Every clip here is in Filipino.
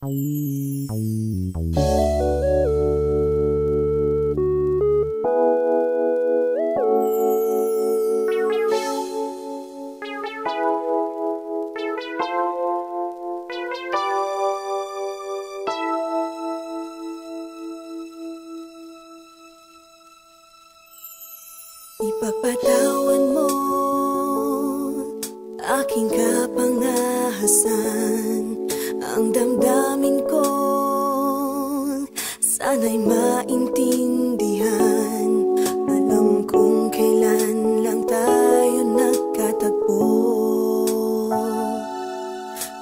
Ipagpatawan mo aking kapangahasan, ang damdamin ko sana'y maintindihan. Alam kong kailan lang tayo nagkatagpo,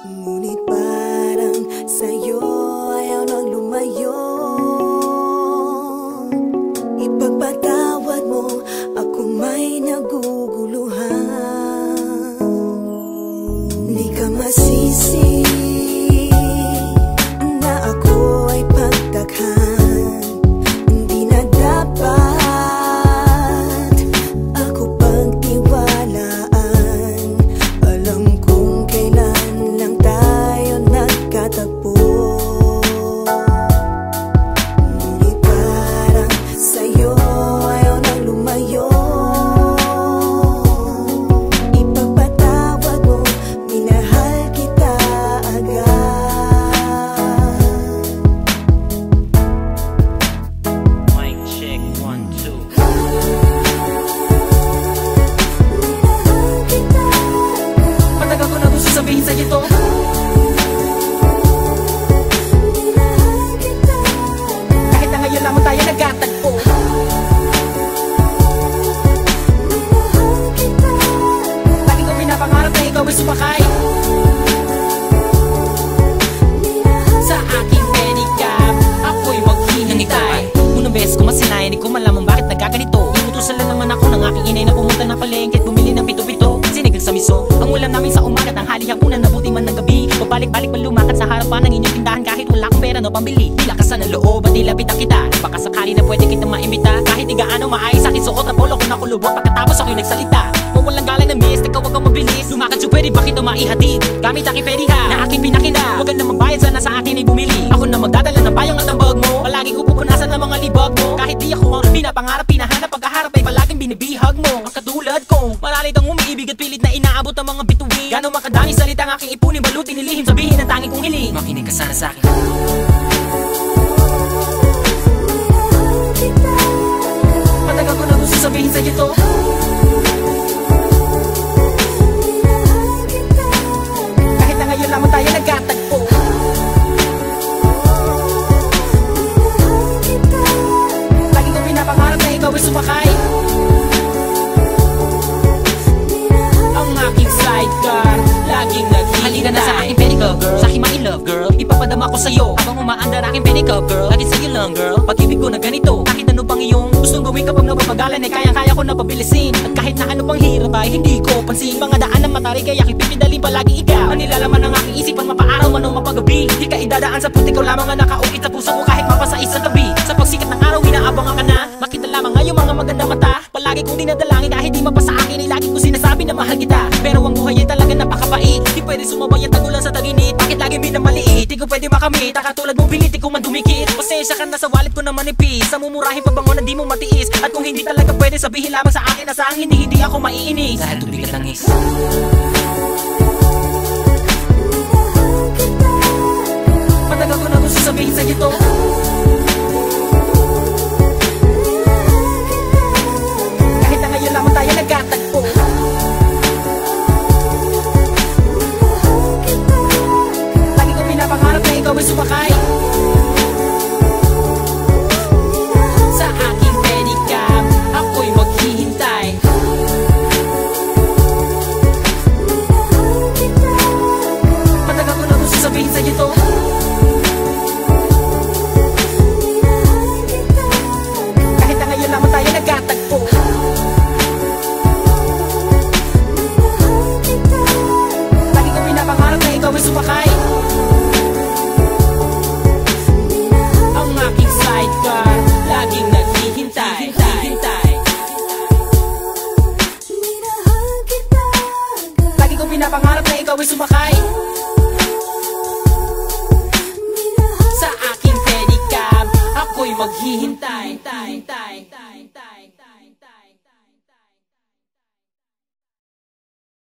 ngunit parang sa'yo ayaw nang lumayo. Ipagpatawad mo, ako may naguguluhan. Di ka masisi na ako ay pagtakhan. Hindi na dapat ako pagtiwalaan. Alam kong kailan lang tayo nagkatagpo, ngunit parang sa'yo ayaw nang lumayo. Ipagpatawad mo, minahal kita agad. Mic check, 1, 2. Minahal kita agad. Matagal ko na gusto sabihin sa'yo to. Minahal kita agad. Kahit na ngayon lamang tayo nagkatagpo. Minahal kita agad. Lagi ko pinapangarap na ikaw ay sumakay sa aking pedicab. Ako'y maghihintay. Unang beses ko masinayan, di ko malaman bakit nagkaganito. Inutusan lang naman ako ng aking inay na pumunta ng palengke at bumili ng pito-pito. Sinigang sa miso, ang ulam namin sa umaga, tanghali, hapunan, nabuti man ng gabi. Pabalik-balik man lumakad sa harapan ng inyong tindahan kahit wala akong pera no pambili. Di lakasan ng loob at nilapitan kita. Baka sakali na pwede kita maimbita. Kahit di gaano maayos aking suot ang polo ko na kulubot. Pagkatapos ako'y nagsalita, mawalang galang na miss, ikaw wag kang mabilis. Lumakad so pwede ba kita maihatid gamit aking pediha na aking pinakina. Huwag ka na magbayad, sana sa akin ay bumili. Ako na magdadala ng payong at ang bag mo. Palagi ko pupunasan ng mga libag mo. Kahit di ako ang pinapangarap, pinahanap, pagkaharap ay palaging binibihag mo. Ang katulad ko, marami kang umiibig at pilit na inaabot ang mga bituin. Gano'ng makadaming salita ang aking ipunin, balutin, nilihim, sabihin ang tanging kong hiling. Makinig ka sana sa akin. Matagal ko na gusto sabihin sa'yo to. Kahit na ngayon lamang tayo nagkatagpo. Lagi ko pinapangarap na ikaw ay sumakay ang aking sidecar, laging naghihintay. Halika na sa aking pedicab girl, sa aking ma-in-love girl. Ipapadama ko sa'yo habang umaandar aking pedicab girl. Lagi sa'yo lang girl, pag-ibig ko na ganito. Kahit ano pang iyong gustong gawin kapag napapagalan, ay kaya-kaya ko na pabilisin. At kahit na ano pang hirap ay hindi ko pansin. Mga daan ng matarik ay aking pipidalin palagi ikaw. Ang nilalaman ng aking isipan, mapaaraw man o mapagabi. Di ka idadaan sa puti ko lamang ang nakaukit sa puso ko kahit mapasais sa tabi. Sa pagsikat ng araw, inaabangan ka na. Makita lamang ngayong mga maganda mata. Palagi kong dinadalangin kahit di mapasa akin ay lagi kong sinasabi na mahal kita. Pero ang buhay ay talaga napakabait. Di pwede sumabay ang tagulan sa taginit. Bakit lagi minamaliit? Di ko pwede makamit. Katulad mong pilit, di ko man dumikit. Pasensya ka na sa wallet ko na manipis. Sa mumurahin pabango na di mo matiis. At kung hindi talaga pwede, sabihin lamang sa akin na sa akin hindi ako maiinis. Dahil tubig at langis. Matagal ko na gusto sabihin sa'yo to. Kahit na ngayon lamang tayo nagkatagpo. Lagi ko pinapangarap na ikaw ay sumakay sa aking pedicab. Ako'y maghihintay. Matagal ko na gusto sabihin sa'yo to. Kahit na ngayon lamang tayo nagkatagpo. Lagi ko pinapangarap na ikaw ay sumakay maghihintay.